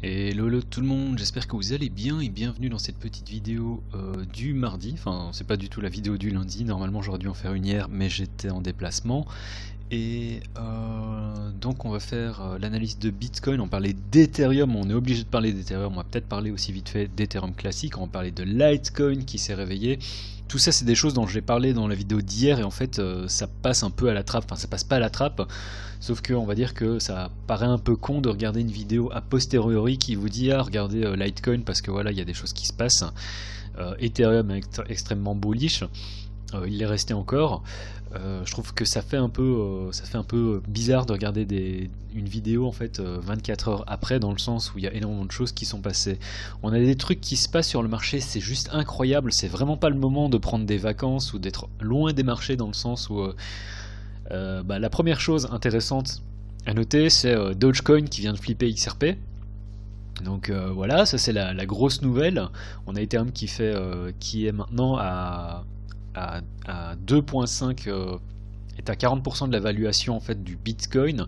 Hello tout le monde, j'espère que vous allez bien et bienvenue dans cette petite vidéo du mardi. Enfin, c'est pas du tout la vidéo du lundi, normalement j'aurais dû en faire une hier, mais j'étais en déplacement. Et donc on va faire l'analyse de Bitcoin, on parlait d'Ethereum, on est obligé de parler d'Ethereum, on va peut-être parler aussi vite fait d'Ethereum classique, on va parler de Litecoin qui s'est réveillé. Tout ça c'est des choses dont j'ai parlé dans la vidéo d'hier et en fait ça passe un peu à la trappe, enfin ça passe pas à la trappe, sauf que on va dire que ça paraît un peu con de regarder une vidéo a posteriori qui vous dit ah regardez Litecoin parce que voilà il y a des choses qui se passent. Ethereum est extrêmement bullish. Il l'est resté encore. Je trouve que ça fait un peu bizarre de regarder une vidéo en fait 24 heures après, dans le sens où il y a énormément de choses qui sont passées. On a des trucs qui se passent sur le marché, c'est juste incroyable. C'est vraiment pas le moment de prendre des vacances ou d'être loin des marchés, dans le sens où la première chose intéressante à noter, c'est Dogecoin qui vient de flipper XRP. Donc voilà, ça c'est la grosse nouvelle. On a Ethereum qui est maintenant à 2.5 est à 40% de la valuation en fait du Bitcoin.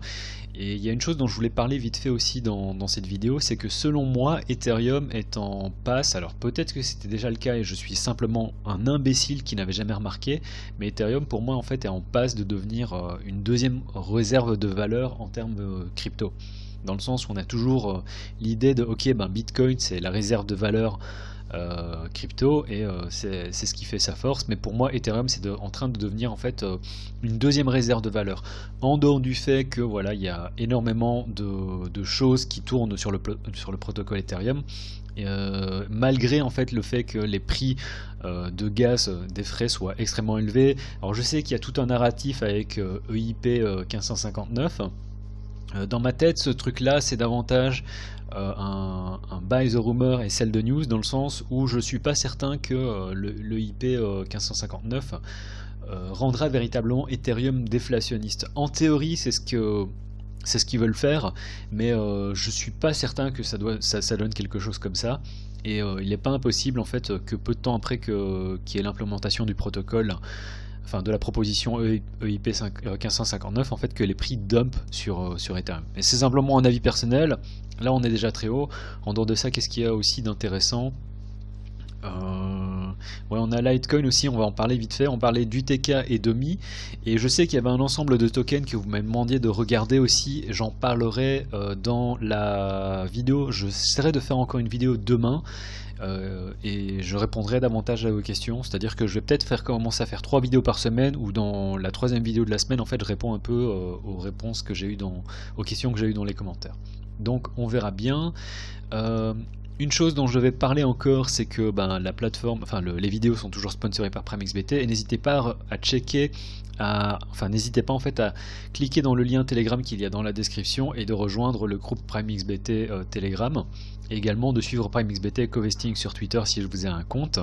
Et il y a une chose dont je voulais parler vite fait aussi dans cette vidéo, c'est que selon moi Ethereum est en passe, alors peut-être que c'était déjà le cas et je suis simplement un imbécile qui n'avait jamais remarqué, mais Ethereum pour moi en fait est en passe de devenir une deuxième réserve de valeur en termes crypto, dans le sens où on a toujours l'idée de ok Bitcoin c'est la réserve de valeur crypto et c'est ce qui fait sa force, mais pour moi Ethereum c'est en train de devenir en fait une deuxième réserve de valeur, en dehors du fait que voilà il y a énormément de choses qui tournent sur le protocole Ethereum. Et, malgré en fait le fait que les prix de gaz des frais soient extrêmement élevés. Alors je sais qu'il y a tout un narratif avec EIP 1559. Dans ma tête, ce truc-là, c'est davantage un buy the rumor et sell the news, dans le sens où je suis pas certain que le IP 1559 rendra véritablement Ethereum déflationniste. En théorie, c'est ce qu'ils veulent faire, mais je suis pas certain que ça donne quelque chose comme ça. Et il n'est pas impossible en fait que peu de temps après qu'il y ait l'implémentation du protocole, enfin de la proposition EIP 1559, en fait que les prix dump sur Ethereum. Et c'est simplement un avis personnel, là on est déjà très haut. En dehors de ça, qu'est-ce qu'il y a aussi d'intéressant? Ouais, on a Litecoin aussi, on va en parler vite fait. On parlait d'UTK et d'OMI, et je sais qu'il y avait un ensemble de tokens que vous m'avez demandé de regarder aussi. J'en parlerai dans la vidéo, j'essaierai de faire encore une vidéo demain. Et je répondrai davantage à vos questions, c'est-à-dire que je vais peut-être commencer à faire 3 vidéos par semaine, ou dans la 3e vidéo de la semaine en fait je réponds un peu aux réponses que j'ai eues aux questions que j'ai eues dans les commentaires. Donc on verra bien. Une chose dont je vais parler encore, c'est que la plateforme, les vidéos sont toujours sponsorées par PrimeXBT, et n'hésitez pas à checker, n'hésitez pas en fait à cliquer dans le lien Telegram qu'il y a dans la description et de rejoindre le groupe PrimeXBT Telegram, et également de suivre PrimeXBT Covesting sur Twitter si je vous ai un compte.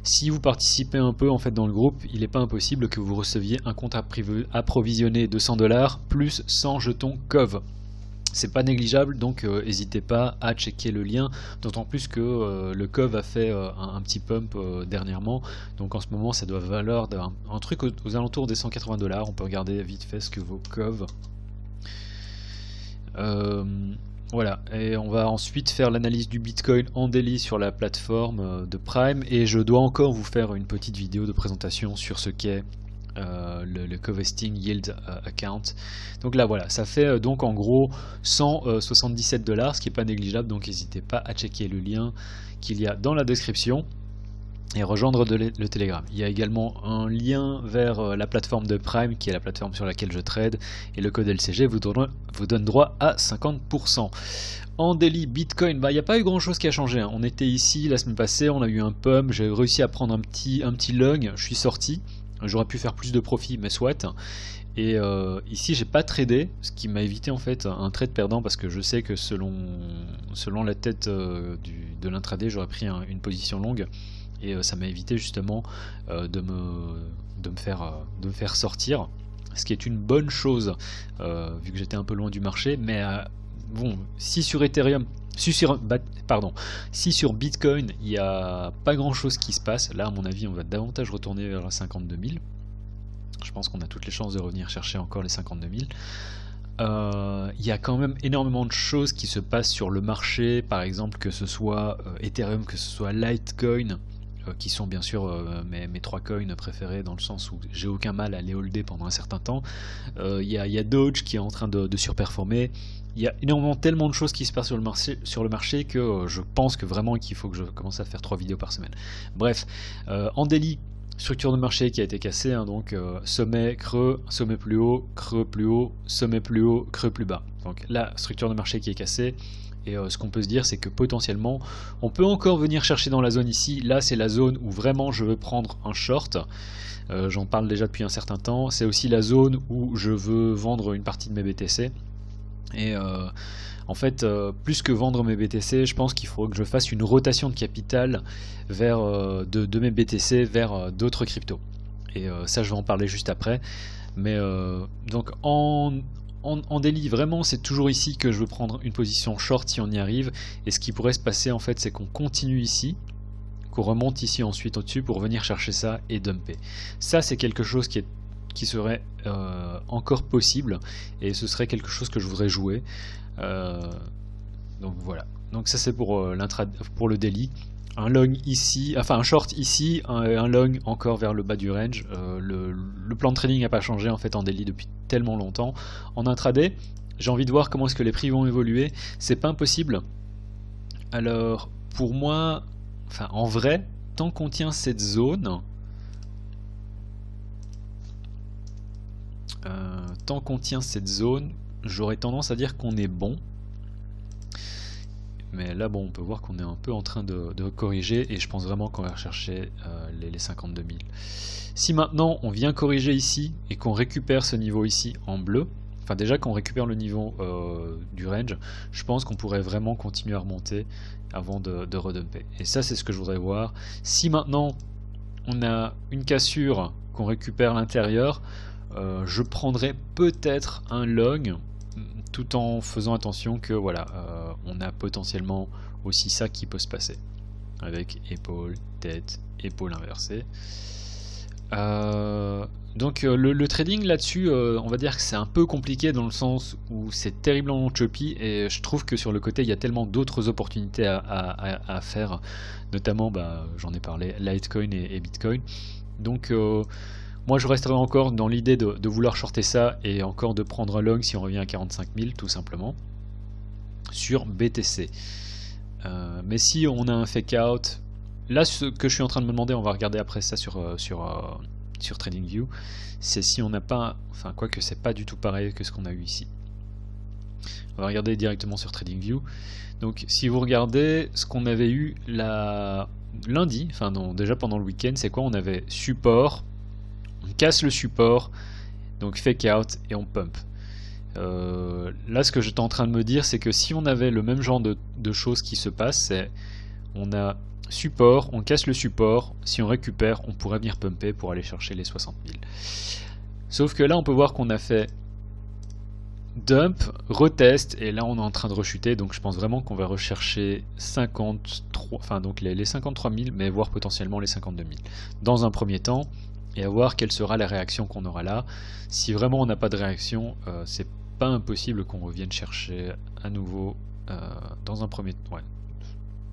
Si vous participez un peu en fait dans le groupe, il n'est pas impossible que vous receviez un compte approvisionné de $100 plus 100 jetons COV. C'est pas négligeable, donc n'hésitez pas à checker le lien, d'autant plus que le COV a fait un petit pump dernièrement, donc en ce moment ça doit valoir un truc aux alentours des $180. On peut regarder vite fait ce que vaut COV. Voilà, et on va ensuite faire l'analyse du Bitcoin en daily sur la plateforme de Prime, et je dois encore vous faire une petite vidéo de présentation sur ce qu'est le Covesting Yield Account. Donc là voilà, ça fait donc en gros $177, ce qui n'est pas négligeable, donc n'hésitez pas à checker le lien qu'il y a dans la description et rejoindre le Telegram. Il y a également un lien vers la plateforme de Prime, qui est la plateforme sur laquelle je trade, et le code LCG vous donne droit à 50%. En daily Bitcoin, il n'y a pas eu grand chose qui a changé, hein. On était ici la semaine passée, on a eu un pump, j'ai réussi à prendre un petit long, je suis sorti. J'aurais pu faire plus de profit, mais soit. Et ici, j'ai pas tradé, ce qui m'a évité en fait un trade perdant, parce que je sais que selon la tête de l'intraday, j'aurais pris une position longue, et ça m'a évité justement de me faire sortir, ce qui est une bonne chose vu que j'étais un peu loin du marché. Mais bon, si sur Ethereum, si sur Bitcoin il n'y a pas grand chose qui se passe, là à mon avis on va davantage retourner vers la 52 000. Je pense qu'on a toutes les chances de revenir chercher encore les 52 000. il y a quand même énormément de choses qui se passent sur le marché, par exemple que ce soit Ethereum, que ce soit Litecoin, qui sont bien sûr mes 3 coins préférés, dans le sens où j'ai aucun mal à les holder pendant un certain temps. Il y a Doge qui est en train de surperformer. Il y a énormément, tellement de choses qui se passent sur le marché que je pense que vraiment qu'il faut que je commence à faire 3 vidéos par semaine. Bref, en daily, structure de marché qui a été cassée, hein, donc sommet, creux, sommet plus haut, creux plus haut, sommet plus haut, creux plus bas. Donc la structure de marché qui est cassée. Et ce qu'on peut se dire, c'est que potentiellement, on peut encore venir chercher dans la zone ici. Là, c'est la zone où vraiment je veux prendre un short. J'en parle déjà depuis un certain temps. C'est aussi la zone où je veux vendre une partie de mes BTC. Et en fait, plus que vendre mes BTC, je pense qu'il faut que je fasse une rotation de capital vers, de mes BTC vers d'autres cryptos. Et ça, je vais en parler juste après. Mais donc en daily, vraiment, c'est toujours ici que je veux prendre une position short si on y arrive. Et ce qui pourrait se passer, en fait, c'est qu'on continue ici, qu'on remonte ici ensuite au-dessus pour venir chercher ça et dumper. Ça, c'est quelque chose qui serait encore possible. Et ce serait quelque chose que je voudrais jouer. Donc voilà. Donc ça, c'est pour le daily. Un long ici, enfin un short ici, un long encore vers le bas du range. Le plan de trading n'a pas changé en fait en daily depuis tellement longtemps. En intraday, j'ai envie de voir comment est-ce que les prix vont évoluer. C'est pas impossible. Alors pour moi, enfin en vrai, tant qu'on tient cette zone, j'aurais tendance à dire qu'on est bon. Mais là, bon, on peut voir qu'on est un peu en train de corriger et je pense vraiment qu'on va rechercher les 52 000. Si maintenant on vient corriger ici et qu'on récupère ce niveau ici en bleu, enfin déjà qu'on récupère le niveau du range, je pense qu'on pourrait vraiment continuer à remonter avant de redumper. Et ça, c'est ce que je voudrais voir. Si maintenant on a une cassure, qu'on récupère l'intérieur, je prendrais peut-être un long, tout en faisant attention que voilà, on a potentiellement aussi ça qui peut se passer avec épaule, tête, épaule inversée. Donc le trading là-dessus, on va dire que c'est un peu compliqué dans le sens où c'est terriblement choppy et je trouve que sur le côté il y a tellement d'autres opportunités à faire, notamment j'en ai parlé, Litecoin et Bitcoin. Donc moi je resterai encore dans l'idée de vouloir shorter ça et encore de prendre un long si on revient à 45 000 tout simplement sur BTC. Mais si on a un fake out, là ce que je suis en train de me demander, on va regarder après ça sur TradingView, c'est si on n'a pas, enfin quoique c'est pas du tout pareil que ce qu'on a eu ici. On va regarder directement sur TradingView. Donc si vous regardez ce qu'on avait eu lundi, enfin non, déjà pendant le week-end, c'est quoi? On avait support, on casse le support, donc fake out et on pump. Là ce que j'étais en train de me dire, c'est que si on avait le même genre de choses qui se passent, c'est on a support, on casse le support, si on récupère on pourrait venir pumper pour aller chercher les 60 000. Sauf que là on peut voir qu'on a fait dump, retest et là on est en train de rechuter, donc je pense vraiment qu'on va rechercher 53, enfin donc les 53 000 mais voire potentiellement les 52 000 dans un premier temps et à voir quelle sera la réaction qu'on aura là. Si vraiment on n'a pas de réaction, c'est pas impossible qu'on revienne chercher à nouveau dans un premier temps. Ouais.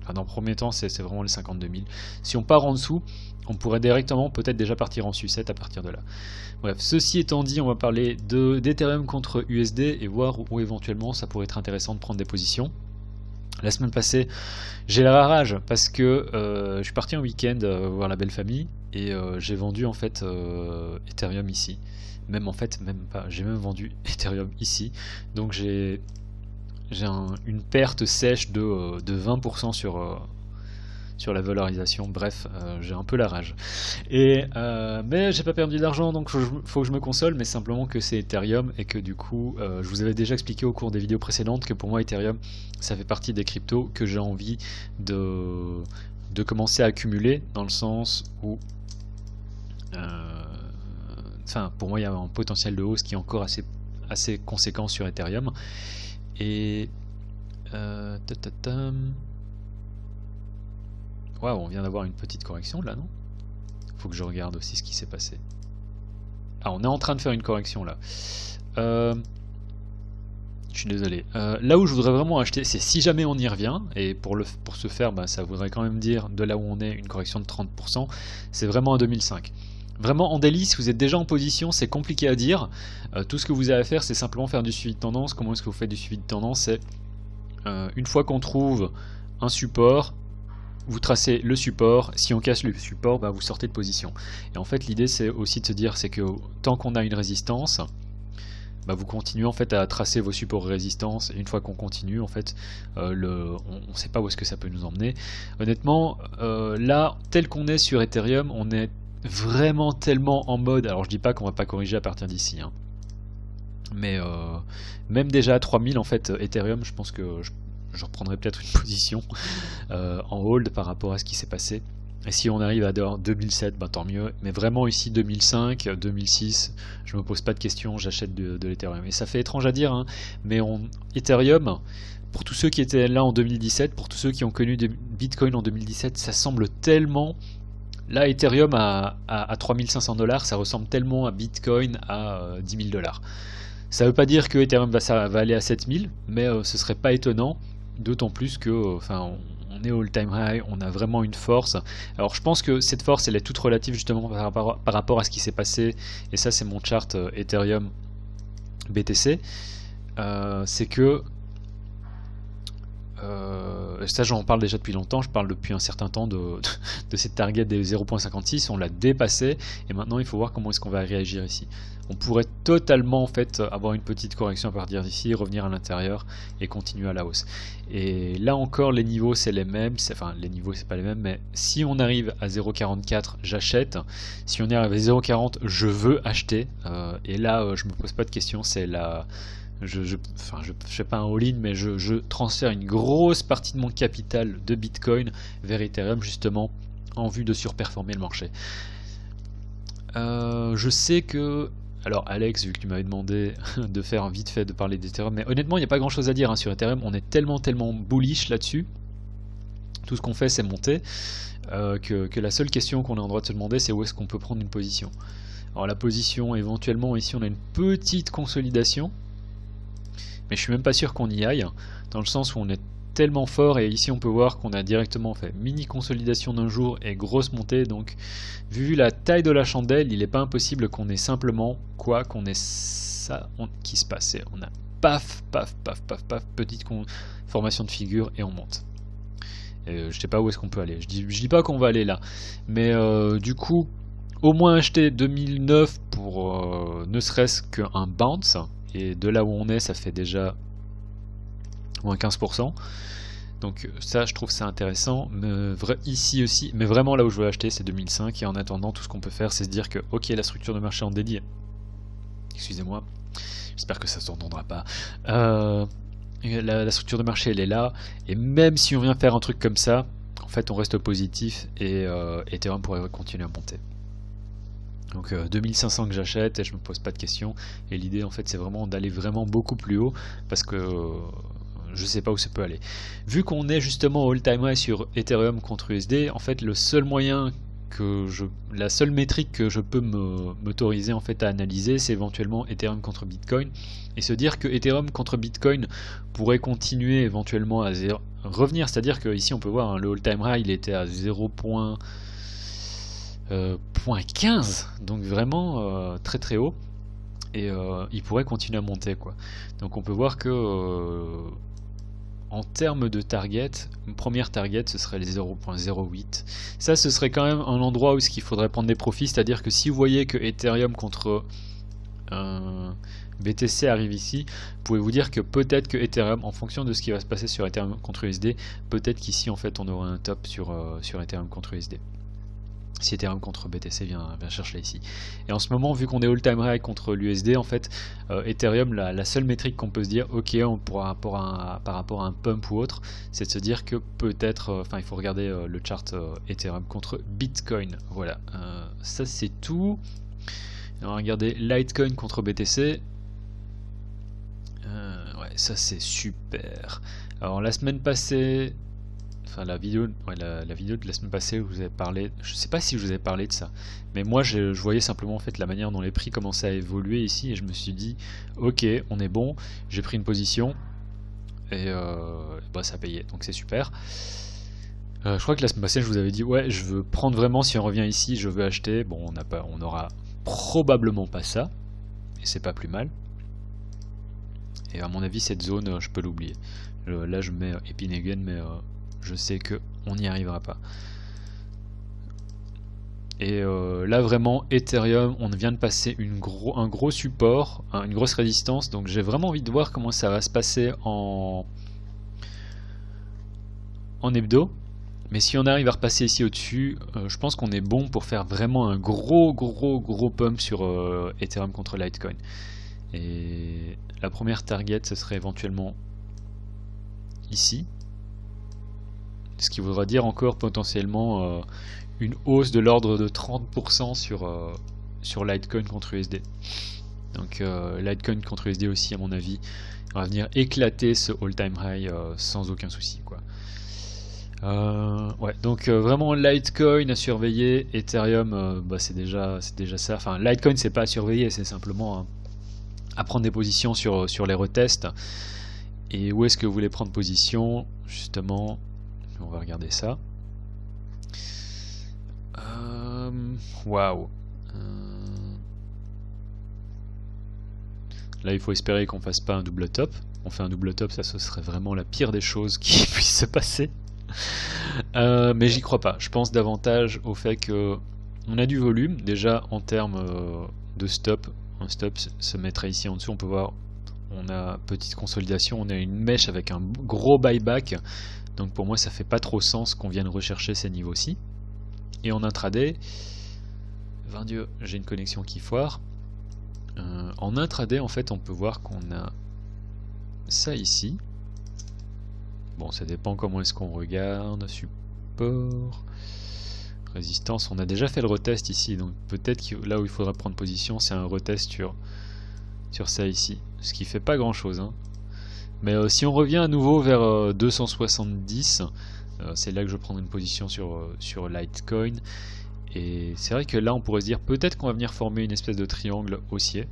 Enfin, dans le premier temps, c'est vraiment les 52 000. Si on part en dessous, on pourrait directement peut-être déjà partir en sucette à partir de là. Bref, ceci étant dit, on va parler d'Ethereum contre USD et voir où éventuellement ça pourrait être intéressant de prendre des positions. La semaine passée, j'ai la rage parce que je suis parti un week-end voir la belle famille et j'ai vendu en fait Ethereum ici. Même en fait, même pas, j'ai même vendu Ethereum ici. Donc j'ai une perte sèche de 20% sur la valorisation. Bref, j'ai un peu la rage. Mais j'ai pas perdu d'argent, donc faut que je me console, mais simplement que c'est Ethereum et que du coup, je vous avais déjà expliqué au cours des vidéos précédentes que pour moi Ethereum, ça fait partie des cryptos que j'ai envie de commencer à accumuler, dans le sens où enfin, pour moi il y a un potentiel de hausse qui est encore assez conséquent sur Ethereum. Et wow, on vient d'avoir une petite correction là, non? Faut que je regarde aussi ce qui s'est passé. Ah, on est en train de faire une correction là. Je suis désolé. Là où je voudrais vraiment acheter, c'est si jamais on y revient, et pour ce faire, bah, ça voudrait quand même dire de là où on est une correction de 30%, c'est vraiment à 2005. Vraiment en daily, si vous êtes déjà en position, c'est compliqué à dire. Tout ce que vous avez à faire, c'est simplement faire du suivi de tendance. Comment est-ce que vous faites du suivi de tendance? C'est une fois qu'on trouve un support, vous tracez le support. Si on casse le support, bah, vous sortez de position. Et en fait, l'idée, c'est aussi de se dire, c'est que tant qu'on a une résistance, bah vous continuez en fait à tracer vos supports résistance, et une fois qu'on continue en fait on ne sait pas où est-ce que ça peut nous emmener. Honnêtement là tel qu'on est sur Ethereum, on est vraiment tellement en mode, alors je dis pas qu'on va pas corriger à partir d'ici hein, mais même déjà à 3000 en fait Ethereum, je pense que je reprendrai peut-être une position en hold par rapport à ce qui s'est passé. Et si on arrive à 2007, bah tant mieux. Mais vraiment ici 2005, 2006, je me pose pas de questions, j'achète de l'Ethereum. Et ça fait étrange à dire, hein, mais Ethereum, pour tous ceux qui étaient là en 2017, pour tous ceux qui ont connu Bitcoin en 2017, ça semble tellement... Là, Ethereum à 3500 $, ça ressemble tellement à Bitcoin à 10 000 $. Ça veut pas dire que Ethereum va aller à 7000, mais ce serait pas étonnant, d'autant plus que... on est all-time high, on a vraiment une force. Alors je pense que cette force elle est toute relative justement par rapport à ce qui s'est passé, et ça c'est mon chart Ethereum BTC, c'est que ça j'en parle déjà depuis longtemps, je parle depuis un certain temps de cette target des 0.56, on l'a dépassé et maintenant il faut voir comment est-ce qu'on va réagir ici. On pourrait totalement en fait avoir une petite correction à partir d'ici, revenir à l'intérieur et continuer à la hausse. Et là encore les niveaux c'est les mêmes, enfin les niveaux c'est pas les mêmes, mais si on arrive à 0.44 j'achète, si on arrive à 0.40 je veux acheter, et là je me pose pas de questions, c'est la... je fais pas un all-in, mais je transfère une grosse partie de mon capital de Bitcoin vers Ethereum justement en vue de surperformer le marché. Je sais que... Alors Alex, vu que tu m'avais demandé de faire vite fait de parler d'Ethereum, mais honnêtement il n'y a pas grand chose à dire hein, sur Ethereum, on est tellement bullish là-dessus, tout ce qu'on fait c'est monter, que la seule question qu'on a en droit de se demander c'est où est-ce qu'on peut prendre une position. Alors la position éventuellement ici on a une petite consolidation, mais je suis même pas sûr qu'on y aille, dans le sens où on est tellement fort, et ici on peut voir qu'on a directement fait mini consolidation d'un jour et grosse montée, donc vu la taille de la chandelle, il n'est pas impossible qu'on ait simplement quoi, qu'on ait ça qui se passe, on a paf, paf, paf, paf, paf, petite formation de figure et on monte. Je sais pas où est-ce qu'on peut aller, je dis pas qu'on va aller là, mais du coup, au moins acheter 2009 pour ne serait-ce qu'un bounce, et de là où on est, ça fait déjà moins 15%. Donc ça, je trouve ça intéressant. Ici aussi, mais vraiment là où je veux acheter, c'est 2005. Et en attendant, tout ce qu'on peut faire, c'est se dire que, ok, la structure de marché en dédié. Excusez-moi, j'espère que ça ne s'entendra pas. La structure de marché, elle est là. Et même si on vient faire un truc comme ça, en fait, on reste positif et Ethereum pourrait continuer à monter. Donc 2500 que j'achète et je me pose pas de questions, et l'idée en fait c'est vraiment d'aller vraiment beaucoup plus haut, parce que je sais pas où ça peut aller. Vu qu'on est justement all time high sur Ethereum contre USD, en fait le seul moyen la seule métrique que je peux m'autoriser en fait à analyser, c'est éventuellement Ethereum contre Bitcoin, et se dire que Ethereum contre Bitcoin pourrait continuer éventuellement à revenir, c'est-à-dire que ici on peut voir hein, le all time high il était à 0.15, donc vraiment très très haut, et il pourrait continuer à monter quoi. Donc on peut voir que en termes de target, une première target ce serait les 0.08. Ça ce serait quand même un endroit où il faudrait prendre des profits, c'est-à-dire que si vous voyez que Ethereum contre BTC arrive ici, vous pouvez vous dire que peut-être que Ethereum, en fonction de ce qui va se passer sur Ethereum contre USD, peut-être qu'ici en fait on aura un top sur Ethereum contre USD. Si Ethereum contre BTC vient chercher ici. Et en ce moment, vu qu'on est all-time high contre l'USD, en fait, Ethereum, la seule métrique qu'on peut se dire, ok, par rapport à un pump ou autre, c'est de se dire que peut-être, il faut regarder le chart Ethereum contre Bitcoin. Voilà, ça c'est tout. On va regarder Litecoin contre BTC. Ouais, ça c'est super. Alors la semaine passée, enfin la vidéo, ouais, la vidéo de la semaine passée où je vous avez parlé, je sais pas si je vous ai parlé de ça, mais moi je voyais simplement en fait la manière dont les prix commençaient à évoluer ici et je me suis dit ok on est bon, j'ai pris une position et bah, ça a payé donc c'est super. Je crois que la semaine passée je vous avais dit ouais je veux prendre vraiment si on revient ici je veux acheter, bon on aura probablement pas ça et c'est pas plus mal. Et à mon avis cette zone je peux l'oublier. Là je mets Epinegen mais je sais que on n'y arrivera pas. Et là vraiment Ethereum on vient de passer un gros support, une grosse résistance, donc j'ai vraiment envie de voir comment ça va se passer en hebdo. Mais si on arrive à repasser ici au-dessus, je pense qu'on est bon pour faire vraiment un gros pump sur Ethereum contre Litecoin. Et la première target ce serait éventuellement ici, ce qui voudra dire encore potentiellement une hausse de l'ordre de 30% sur Litecoin contre USD. Donc Litecoin contre USD aussi à mon avis on va venir éclater ce all-time high sans aucun souci quoi. Ouais, donc vraiment Litecoin à surveiller, Ethereum bah, c'est déjà ça, enfin Litecoin c'est pas à surveiller, c'est simplement à prendre des positions sur les retests. Et où est-ce que vous voulez prendre position justement, on va regarder ça. Waouh. Là il faut espérer qu'on fasse pas un double top. On fait un double top, ça ce serait vraiment la pire des choses qui puisse se passer. Mais j'y crois pas. Je pense davantage au fait que on a du volume déjà en termes de stop. Un stop se mettrait ici en dessous. On peut voir, on a petite consolidation, on a une mèche avec un gros buyback. Donc pour moi ça fait pas trop sens qu'on vienne rechercher ces niveaux-ci. Et en intraday, 20 Dieu, j'ai une connexion qui foire. En intraday en fait on peut voir qu'on a ça ici. Bon ça dépend comment est-ce qu'on regarde, support, résistance, on a déjà fait le retest ici, donc peut-être que là où il faudra prendre position c'est un retest sur ça ici, ce qui fait pas grand chose hein. Mais si on revient à nouveau vers 270, c'est là que je prendrai une position sur Litecoin. Et c'est vrai que là on pourrait se dire peut-être qu'on va venir former une espèce de triangle haussier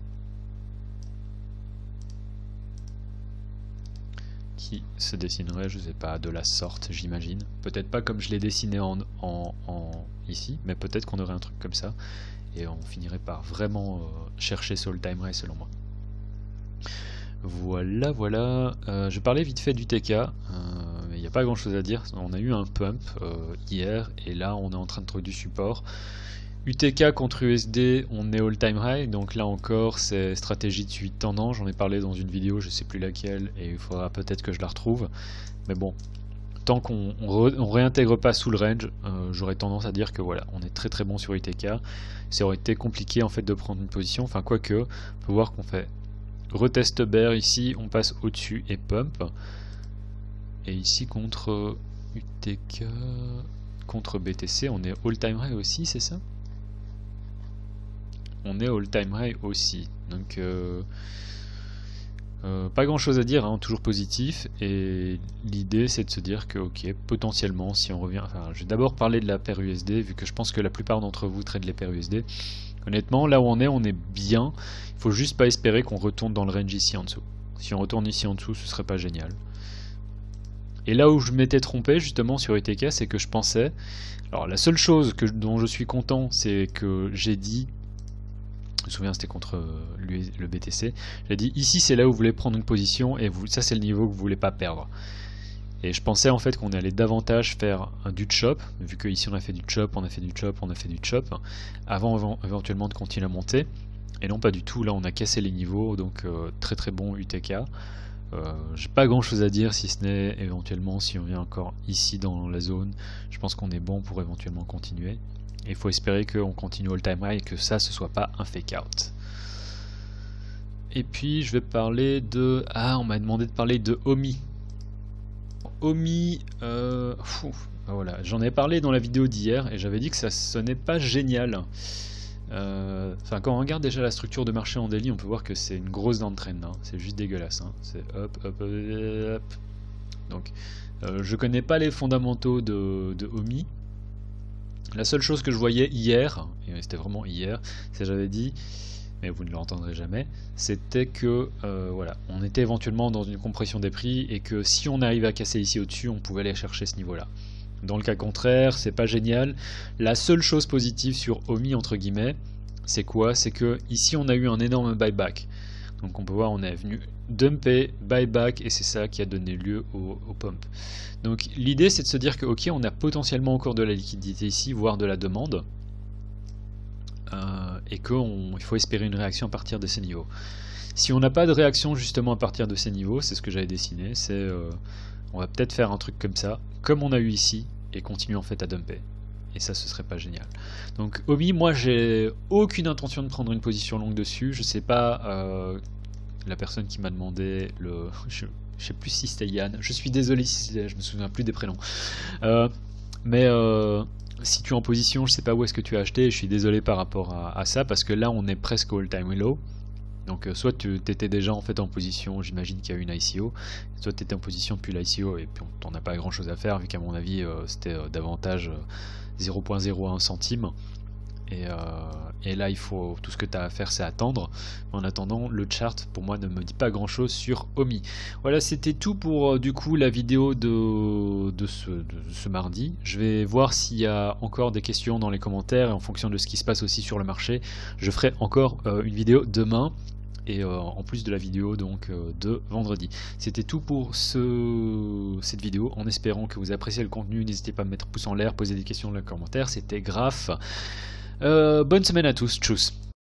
qui se dessinerait, je sais pas, de la sorte j'imagine. Peut-être pas comme je l'ai dessiné ici, mais peut-être qu'on aurait un truc comme ça et on finirait par vraiment chercher sur le time ray selon moi. Voilà, voilà. Je parlais vite fait du TK, mais il n'y a pas grand chose à dire. On a eu un pump hier, et là on est en train de trouver du support. UTK contre USD, on est all time high, donc là encore c'est stratégie de suivi de tendance. J'en ai parlé dans une vidéo, je sais plus laquelle, et il faudra peut-être que je la retrouve. Mais bon, tant qu'on réintègre pas sous le range, j'aurais tendance à dire que voilà, on est très bon sur UTK. Ça aurait été compliqué en fait de prendre une position, enfin quoique, on peut voir qu'on fait retest bear ici, on passe au-dessus et pump. Et ici contre UTK, contre BTC, on est all-time high aussi, c'est ça? On est all-time high aussi. Donc pas grand chose à dire, hein, toujours positif. Et l'idée c'est de se dire que ok, potentiellement si on revient, enfin je vais d'abord parler de la paire USD, vu que je pense que la plupart d'entre vous traitent les paires USD. Honnêtement, là où on est bien. Il faut juste pas espérer qu'on retourne dans le range ici en dessous. Si on retourne ici en dessous, ce serait pas génial. Et là où je m'étais trompé justement sur UTK, c'est que je pensais... Alors la seule chose dont je suis content, c'est que j'ai dit... Je me souviens, c'était contre le BTC. J'ai dit, ici c'est là où vous voulez prendre une position, et ça c'est le niveau que vous voulez pas perdre. Et je pensais en fait qu'on allait davantage faire du chop, vu que ici on a fait du chop, on a fait du chop, on a fait du chop, avant éventuellement de continuer à monter. Et non pas du tout, là on a cassé les niveaux, donc très bon UTK. J'ai pas grand chose à dire si ce n'est éventuellement si on vient encore ici dans la zone, je pense qu'on est bon pour éventuellement continuer. Et il faut espérer qu'on continue all time high et que ça ce soit pas un fake out. Et puis je vais parler de... Ah, on m'a demandé de parler de OMI. OMI, voilà, j'en ai parlé dans la vidéo d'hier et j'avais dit que ça sonnait pas génial. Enfin, quand on regarde déjà la structure de marché en daily, on peut voir que c'est une grosse downtrend, hein. C'est juste dégueulasse, hein. C'est hop. Donc Je connais pas les fondamentaux de Omi. La seule chose que je voyais hier, et c'était vraiment hier, c'est j'avais dit, mais vous ne l'entendrez jamais, c'était que voilà, on était éventuellement dans une compression des prix et que si on arrivait à casser ici au-dessus, on pouvait aller chercher ce niveau-là. Dans le cas contraire, c'est pas génial. La seule chose positive sur Omi entre guillemets, c'est quoi? C'est que ici on a eu un énorme buyback. Donc on peut voir, on est venu dumper, buyback, et c'est ça qui a donné lieu au pump. Donc l'idée c'est de se dire que ok, on a potentiellement encore de la liquidité ici, voire de la demande, et qu'il faut espérer une réaction à partir de ces niveaux. Si on n'a pas de réaction justement à partir de ces niveaux, c'est ce que j'avais dessiné, c'est on va peut-être faire un truc comme ça, comme on a eu ici, et continuer en fait à dumper. Et ça, ce serait pas génial. Donc Omi, moi j'ai aucune intention de prendre une position longue dessus. Je sais pas la personne qui m'a demandé le. Je sais plus si c'était Yann. Je suis désolé si je me souviens plus des prénoms. Mais si tu es en position, je sais pas où est-ce que tu as acheté. Je suis désolé par rapport à ça parce que là on est presque all time low. Donc soit tu étais déjà en fait en position, j'imagine qu'il y a eu une ICO, soit tu étais en position depuis l'ICO et puis on n'a pas grand chose à faire vu qu'à mon avis c'était davantage 0.01 centime. Et là il faut, tout ce que tu as à faire c'est attendre. En attendant, le chart pour moi ne me dit pas grand chose sur Omi. Voilà, c'était tout pour du coup la vidéo de ce mardi. Je vais voir s'il y a encore des questions dans les commentaires et en fonction de ce qui se passe aussi sur le marché, je ferai encore une vidéo demain. Et en plus de la vidéo donc de vendredi. C'était tout pour cette vidéo, en espérant que vous appréciez le contenu. N'hésitez pas à me mettre pouce en l'air, poser des questions dans les commentaires, c'était Graph. Bonne semaine à tous, tchuss.